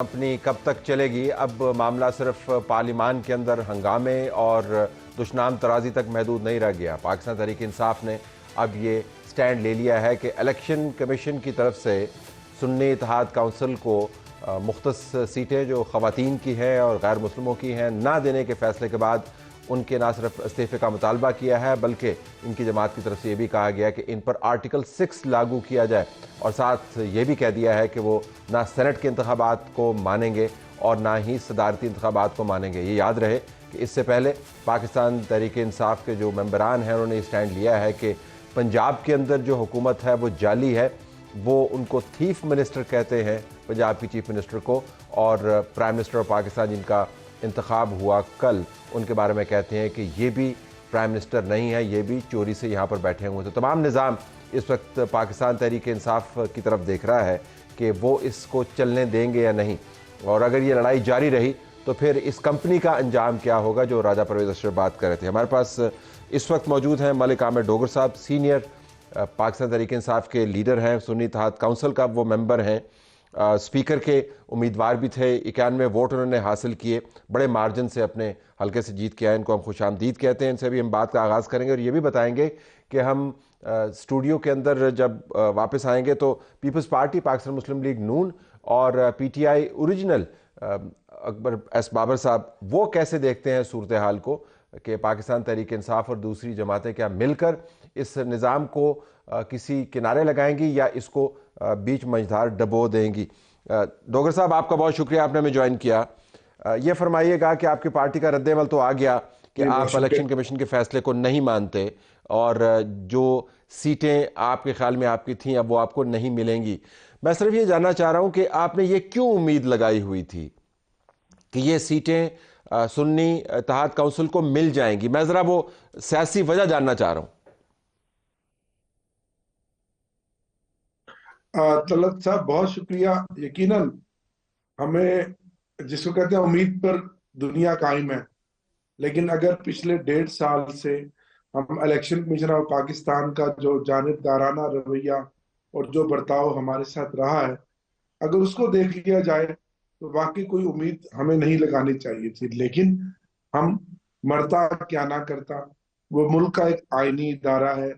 Company कब तक चलेगी? अब मामला सिर्फ पार्लिमान के अंदर हंगामे और दुश्मनाम तराजी तक महदूद नहीं रह गया। पाकिस्तान तहरीक इंसाफ ने अब ये स्टैंड ले लिया है कि इलेक्शन कमीशन की तरफ से सुन्नी इत्तेहाद काउंसिल को मुख्तस सीटें जो ख़वातीन की हैं और गैर मुस्लिमों की हैं ना देने के फ़ैसले के बाद उनके ना सिर्फ इस्तीफ़े का मुतालबा किया है बल्कि इनकी जमात की तरफ से ये भी कहा गया कि इन पर आर्टिकल 6 लागू किया जाए और साथ ये भी कह दिया है कि वो ना सेनेट के इंतखाबात को मानेंगे और ना ही सदारती इंतखाबात को मानेंगे। ये याद रहे कि इससे पहले पाकिस्तान तहरीक इंसाफ के जो मेंबरान हैं उन्होंने स्टैंड लिया है कि पंजाब के अंदर जो हुकूमत है वो जाली है। वो उनको थीफ मिनिस्टर कहते हैं, पंजाब की चीफ मिनिस्टर को, और प्राइम मिनिस्टर ऑफ पाकिस्तान जिनका इंतखाब हुआ कल, उनके बारे में कहते हैं कि ये भी प्राइम मिनिस्टर नहीं है, ये भी चोरी से यहाँ पर बैठे हुए। तो तमाम निज़ाम इस वक्त पाकिस्तान तहरीक इंसाफ की तरफ देख रहा है कि वो इसको चलने देंगे या नहीं, और अगर ये लड़ाई जारी रही तो फिर इस कंपनी का अंजाम क्या होगा, जो राजा परवेज़ अशरफ बात कर रहे थे। हमारे पास इस वक्त मौजूद हैं मलिक आमिर डोगर साहब, सीनियर पाकिस्तान तहरीक इंसाफ के लीडर हैं, सुन्नी इत्तेहाद काउंसिल का वो मेंबर हैं, स्पीकर के उम्मीदवार भी थे, 91 वोट उन्होंने हासिल किए, बड़े मार्जिन से अपने हल्के से जीत के आए। इनको हम खुशामदीद कहते हैं। इनसे भी हम बात का आगाज़ करेंगे और ये भी बताएंगे कि हम स्टूडियो के अंदर जब वापस आएंगे तो पीपल्स पार्टी, पाकिस्तान मुस्लिम लीग नून और PTI ओरिजिनल अकबर एस बाबर साहब वो कैसे देखते हैं सूरत हाल को कि पाकिस्तान तहरीक इंसाफ और दूसरी जमातें क्या मिलकर इस निज़ाम को किसी किनारे लगाएंगी या इसको बीच मंझधार डबो देंगी। डोगर साहब, आपका बहुत शुक्रिया, आपने हमें ज्वाइन किया। ये फरमाइएगा कि आपकी पार्टी का रद्द अमल तो आ गया कि आप इलेक्शन कमीशन के फैसले को नहीं मानते और जो सीटें आपके ख्याल में आपकी थीं अब वो आपको नहीं मिलेंगी। मैं सिर्फ ये जानना चाह रहा हूँ कि आपने ये क्यों उम्मीद लगाई हुई थी कि ये सीटें सुन्नी इत्तेहाद काउंसिल को मिल जाएंगी? मैं ज़रा वो सियासी वजह जानना चाह रहा हूँ। तलत साहब, बहुत शुक्रिया। यकीनन हमें, जिसको कहते हैं, उम्मीद पर दुनिया कायम है, लेकिन अगर पिछले 1.5 साल से हम इलेक्शन कमीशन ऑफ पाकिस्तान का जो जानिबदाराना रवैया और जो बर्ताव हमारे साथ रहा है, अगर उसको देख लिया जाए तो वाकई कोई उम्मीद हमें नहीं लगानी चाहिए थी। लेकिन हम, मरता क्या ना करता, वो मुल्क का एक आईनी इदारा है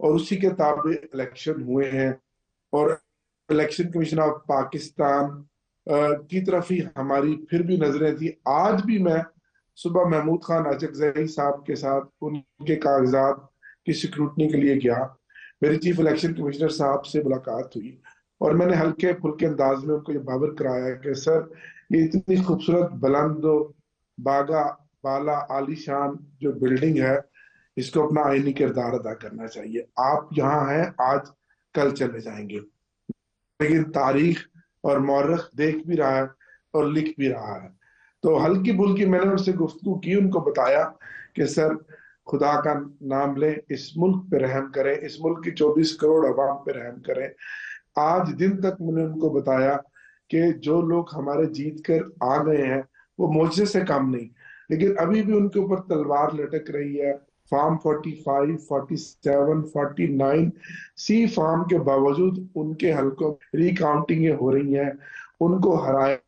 और उसी के ताबे इलेक्शन हुए हैं और इलेक्शन कमीशन ऑफ पाकिस्तान की तरफ ही हमारी फिर भी नजरें थी। आज भी मैं सुबह महमूद खान अचकजई साहब के साथ उनके कागजात की स्क्रूटनी के लिए गया। मेरी चीफ इलेक्शन कमिश्नर साहब से मुलाकात हुई और मैंने हल्के फुल्के अंदाज में उनको ये बावर कराया कि सर, ये इतनी खूबसूरत बुलंद बागा बाला आलीशान जो बिल्डिंग है, इसको अपना आईनी किरदार अदा करना चाहिए। आप यहाँ हैं आज, कल चले जाएंगे, लेकिन तारीख और मौरख देख भी रहा है और लिख भी रहा है। तो हल्की फुल्की मैंने उनसे गुफ्तगू की, उनको बताया कि सर, खुदा का नाम लें, इस मुल्क पे रहम करें, इस मुल्क की 24 करोड़ अवाम पे रहम करें। आज दिन तक मैंने उनको बताया कि जो लोग हमारे जीत कर आ गए हैं वो मुझसे से कम नहीं, लेकिन अभी भी उनके ऊपर तलवार लटक रही है। फार्म 45, 47, 49 सी फार्म के बावजूद उनके हलकों रिकाउंटिंग हो रही हैं, उनको हराया,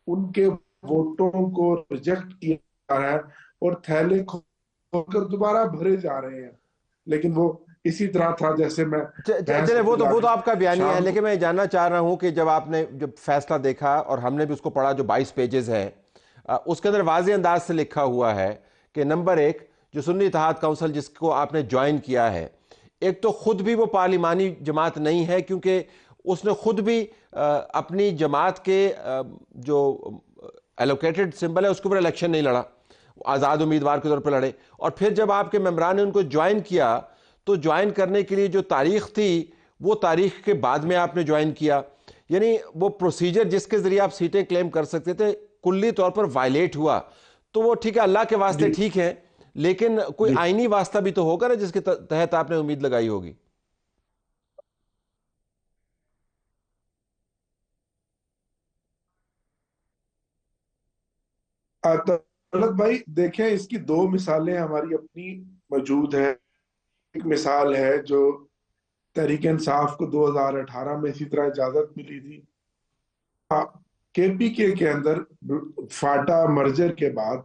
उनके वोटों को रिजेक्ट किया जा रहा है और थैले खोलकर दोबारा भरे जा रहे हैं। लेकिन वो इसी तरह था जैसे मैं भैंस चले, को वो तो खिलाकर आपका बयानिया है, शाम को। लेकिन मैं जानना चाह रहा हूं कि जब आपने जब फैसला देखा और हमने भी उसको पढ़ा, जो 22 पेजेस है, उसके अंदर वाज़ेह अंदाज से लिखा हुआ है कि नंबर एक, जो सुन्नी इत्तेहाद काउंसिल जिसको आपने ज्वाइन किया है, एक तो खुद भी वो पार्लिमानी जमात नहीं है क्योंकि उसने खुद भी अपनी जमात के जो एलोकेटेड सिंबल है उसके ऊपर इलेक्शन नहीं लड़ा, आज़ाद उम्मीदवार के तौर पर लड़े। और फिर जब आपके मेम्बरान ने उनको ज्वाइन किया तो ज्वाइन करने के लिए जो तारीख थी वो तारीख के बाद में आपने ज्वाइन किया, यानी वो प्रोसीजर जिसके ज़रिए आप सीटें क्लेम कर सकते थे कुल्ली तौर पर वायलेट हुआ। तो वो ठीक है, अल्लाह के वास्ते जी ठीक है, लेकिन कोई जी। आईनी वास्ता भी तो होगा ना जिसके तहत आपने उम्मीद लगाई होगी। तलत भाई, देखें, इसकी दो मिसालें हमारी अपनी मौजूद हैं। एक मिसाल है जो तहरीक इंसाफ को 2018 में इसी तरह इजाजत मिली थी। KPK کے اندر فاٹا مرجر کے بعد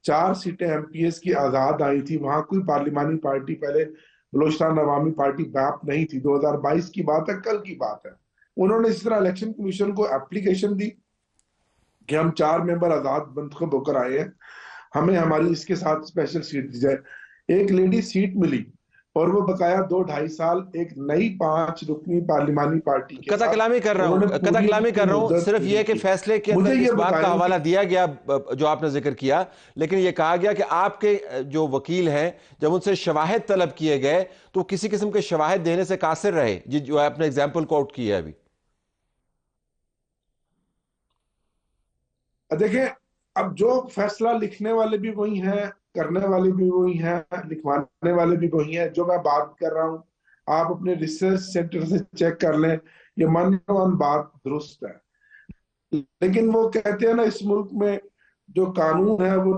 4 سیٹیں MPS کی آزاد آئی تھی. وہاں کوئی پارلیمانی پارٹی پہلے بلوچستان عوامی پارٹی BAP نہیں تھی. 2022 کی بات ہے, کل کی بات ہے. انہوں نے اس طرح الیکشن کمیشن کو اپلیکیشن دی کہ ہم 4 ممبر آزاد منتخب ہو کر آئے ہیں, ہمیں ہماری اس کے ساتھ اسپیشل سیٹ دی جائے. ایک لیڈی سیٹ ملی اور وہ بقایا 2-2.5 سال ایک نئی 5 رکنی پارلیمانی پارٹی کے قطع ساتھ کلامی کر رہا انہوں نے ہوں قطع پوری کلامی کر رہا ہوں, مدت صرف یہ کہ کی. فیصلے کے مجھے اندر یہ اس بات کا بتائیں حوالہ دیا گیا جو آپ نے ذکر کیا, لیکن یہ کہا گیا کہ آپ کے جو وکیل ہیں جب ان سے شواہد طلب کیے گئے تو کسی قسم کے شواہد دینے سے قاصر رہے, جو آپ نے ایگزامپل کوٹ کی ہے ابھی. دیکھیں, اب جو فیصلہ لکھنے والے بھی وہی ہیں, کرنے والے بھی وہی ہیں, لکھوانے والے بھی وہی ہیں. جو میں بات کر رہا ہوں آپ اپنے ریسرچ سینٹر سے چیک کر لیں, یہ من بات درست ہے. لیکن وہ کہتے ہیں نا, اس ملک میں جو قانون ہے وہ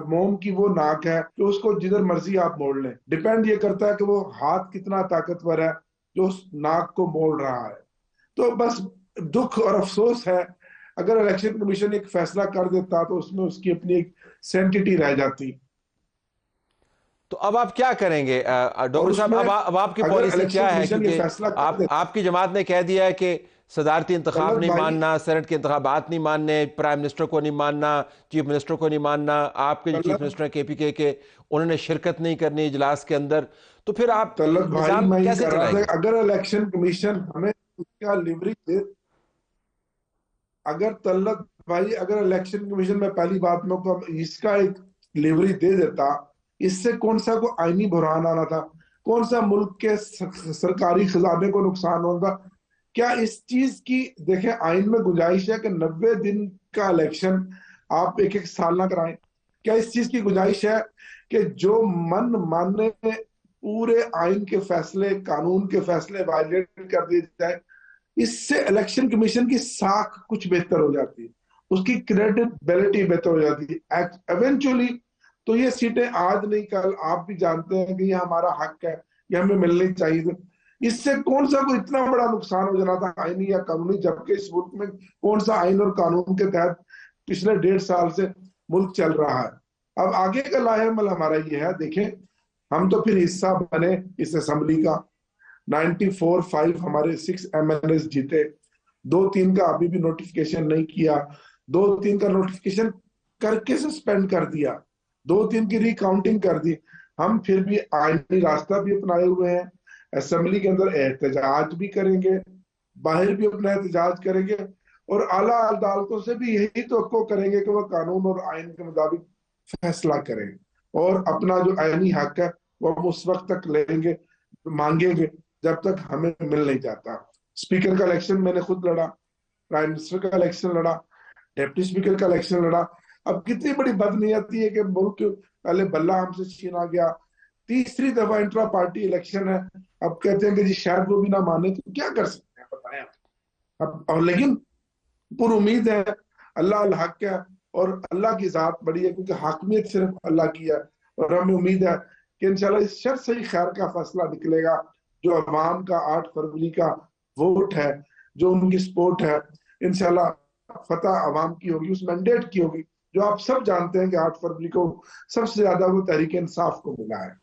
موم کی وہ ناک ہے کہ اس کو جدھر مرضی آپ موڑ لیں. ڈیپینڈ یہ کرتا ہے کہ وہ ہاتھ کتنا طاقتور ہے جو اس ناک کو موڑ رہا ہے. تو بس دکھ اور افسوس ہے, اگر الیکشن کمیشن ایک فیصلہ کر دیتا تو اس میں اس کی اپنی ایک سینٹیٹی رہ جاتی. تو اب آپ کیا کریں گے اور ڈاکٹر اس صاحب, میں اب آپ کی اگر پالیسی الیکشن کیا ہے؟ کمیشن یہ کیونکہ فیصلہ کر دیتا, آپ کی جماعت نے کہہ دیا ہے کہ صدارتی انتخاب طلعت نہیں بھائی, ماننا, سینٹ کے انتخابات نہیں ماننے, پرائم منسٹر کو نہیں ماننا, چیف منسٹر کو نہیں ماننا, آپ کے جو چیف منسٹر ہیں KPK کے انہوں نے شرکت نہیں کرنی اجلاس کے اندر, تو پھر آپ طلعت بھائی نظام میں یہ کیسے کر رہا چلائیں تھا, گے؟ اگر الیکشن کمیشن ہمیں اس کا لیوریج دے, اگر طلعت بھائی اگر الیکشن کمیشن میں پہلی بات میں کو اس کا ایک لیوریج دے دیتا, اس سے کون سا کو آئینی بحران آنا تھا, کون سا ملک کے سرکاری خزانے کو نقصان ہوتا. کیا اس چیز کی دیکھیں آئین میں گنجائش ہے کہ 90 دن کا الیکشن آپ ایک ایک سال نہ کرائیں؟ کیا اس چیز کی گنجائش ہے کہ جو من ماننے پورے آئین کے فیصلے, قانون کے فیصلے وائلیٹ کر دیے جائے؟ اس سے الیکشن کمیشن کی ساکھ کچھ بہتر ہو جاتی ہے, اس کی کریڈیبلٹی بہتر ہو جاتی ہے ایونچولی. تو یہ سیٹیں آج نہیں کل آپ بھی جانتے ہیں کہ یہ ہمارا حق ہے, یہ ہمیں ملنی چاہیے. اس سے کون سا کوئی اتنا بڑا نقصان ہو جانا تھا آئینی یا قانونی, جبکہ اس ملک میں کون سا آئین اور قانون کے تحت پچھلے 1.5 سال سے ملک چل رہا ہے. اب آگے کا لاہ عمل ہمارا یہ ہے, دیکھیں ہم تو پھر حصہ بنے اس اسمبلی کا, 94-5 ہمارے 6 MLAs جیتے, 2-3 کا ابھی بھی نوٹیفکیشن نہیں کیا, 2-3 کا نوٹیفکیشن کر کے سسپینڈ کر دیا, 2-3 کی ری کاؤنٹنگ کر دی. ہم پھر بھی آئینی راستہ بھی اپنائے ہوئے ہیں, اسمبلی کے اندر احتجاج بھی کریں گے, باہر بھی اپنا احتجاج کریں گے, اور اعلیٰ عدالتوں سے بھی یہی توقع کریں گے کہ وہ قانون اور آئین کے مطابق فیصلہ کریں, اور اپنا جو آئینی حق ہے وہ ہم اس وقت تک لیں گے, مانگیں گے جب تک ہمیں مل نہیں جاتا. اسپیکر کا الیکشن میں نے خود لڑا, پرائم منسٹر کا الیکشن لڑا, ڈپٹی اسپیکر کا الیکشن لڑا. اب کتنی بڑی بدنیتی ہے کہ ملک پہلے بلہ ہم سے چھینا گیا, تیسری دفعہ انٹرا پارٹی الیکشن ہے, اب کہتے ہیں کہ جی شاید وہ بھی نہ مانے, تو کیا کر سکتے ہیں بتائیں آپ. اور لیکن پر امید ہے, اللہ الحق ہے اور اللہ کی ذات بڑی ہے, کیونکہ حاکمیت صرف اللہ کی ہے, اور ہمیں امید ہے کہ انشاءاللہ اس شر سے ہی خیر کا فیصلہ نکلے گا. جو عوام کا 8 فروری کا ووٹ ہے, جو ان کی سپورٹ ہے, انشاءاللہ فتح عوام کی ہوگی, اس مینڈیٹ کی ہوگی, جو آپ سب جانتے ہیں کہ 8 فروری کو سب سے زیادہ وہ تحریک انصاف کو ملا ہے.